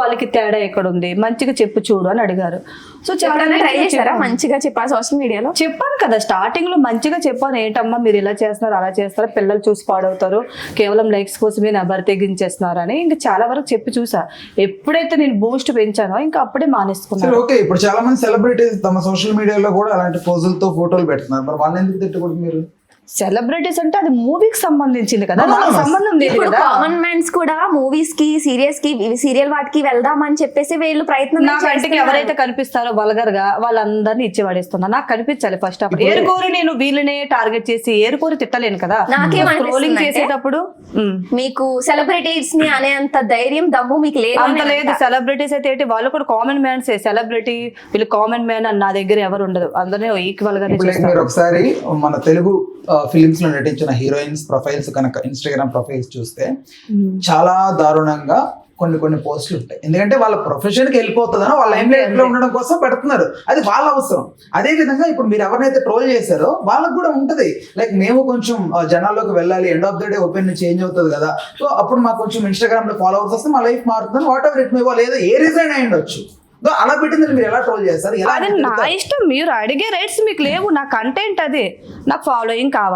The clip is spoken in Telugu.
వాళ్ళకి తేడా ఎక్కడ ఉంది, మంచిగా చెప్పు చూడు అని అడిగారు. సో ట్రై చేశారా మంచిగా చెప్పాలి సోషల్ మీడియాలో? చెప్పాను కదా స్టార్టింగ్ లో మంచిగా చెప్పాను, ఏంటమ్మా మీరు ఇలా చేస్తున్నారు అలా చేస్తారు, పిల్లలు చూసి పాడవుతారు, కేవలం లైక్స్ కోసమే నా బరి తెగించేస్తున్నారు అని ఇంకా చాలా వరకు చెప్పి చూసా. ఎప్పుడైతే నేను బూస్ట్ పెంచానో ఇంకా అప్పుడే మానేసుకున్నాను. ఓకే, ఇప్పుడు చాలా మంది సెలబ్రిటీస్ తమ సోషల్ మీడియాలో కూడా అలాంటి పోజులతో ఫోటోలు పెడుతున్నారు, మరి వాళ్ళని ఎందుకు తిట్టకూడదు మీరు? సెలబ్రిటీస్ అంటే అది మూవీకి సంబంధించింది కదా, నాకు సంబంధం లేదు కదా. కామన్ మ్యాన్స్ కూడా మూవీస్ కి, సీరియల్స్ కి, సీరియల్ వాటికి వెళ్దాం అని చెప్పేసి వీళ్ళు ప్రయత్నం నా కంటికి ఎవరైతే కనిపిస్తారో వల్గర్ గా వాళ్ళందరినీ ఇచ్చి పడేస్తున్నా. నాకు కనిపించాలి ఫస్ట్ ఆఫ్ ఆల్. ఏరుకోరు నేను వీళ్ళనే టార్గెట్ చేసి ఏరుకోరు తిట్టలేను కదా. స్క్రోలింగ్ చేసేటప్పుడు మీకు సెలబ్రిటీస్ ని అనేంత ధైర్యం దమ్ము మీకు లేదు. అంత లేదు. సెలబ్రిటీస్ అయితే ఏంటి, వాళ్ళు కూడా కామన్ మ్యాన్స్. సెలబ్రిటీ వీళ్ళు కామన్ మ్యాన్ అని నా దగ్గర ఎవరు ఉండదు, అందరినీ ఈక్వల్ గా. మీరు ఒకసారి మన తెలుగు ఫిలిమ్స్ లో నటించిన హీరోయిన్స్ ప్రొఫైల్స్ కనుక ఇన్స్టాగ్రామ్ ప్రొఫైల్స్ చూస్తే చాలా దారుణంగా కొన్ని పోస్టులు ఉంటాయి. ఎందుకంటే వాళ్ళ ప్రొఫెషన్ కి వెళ్ళిపోతుందని వాళ్ళ లైమ్లైట్ లో ఉండడం కోసం పెడుతున్నారు, అది వాళ్ళ అవసరం. అదే విధంగా ఇప్పుడు మీరు ఎవరినైతే ట్రోల్ చేశారో వాళ్ళకు కూడా ఉంటది, లైక్ మేము కొంచెం జనాల్లోకి వెళ్ళాలి, end of the day opinion change అవుతుంది కదా, సో అప్పుడు మాకు కొంచెం ఇన్స్టాగ్రామ్ లో ఫాలోవర్స్ వస్తే మా లైఫ్ మారుతుంది, వాట్ ఎవర్ ఇట్ మే, లేదా ఏ రీజన్ అయి ఉండొచ్చు. అలా పెట్టింది మీరు ఎలా ట్రోల్ చేస్తారు? అది నా ఇష్టం, మీరు అడిగే రైట్స్ మీకు లేవు. నా కంటెంట్ అదే, నాకు ఫాలోయింగ్ కావాలి.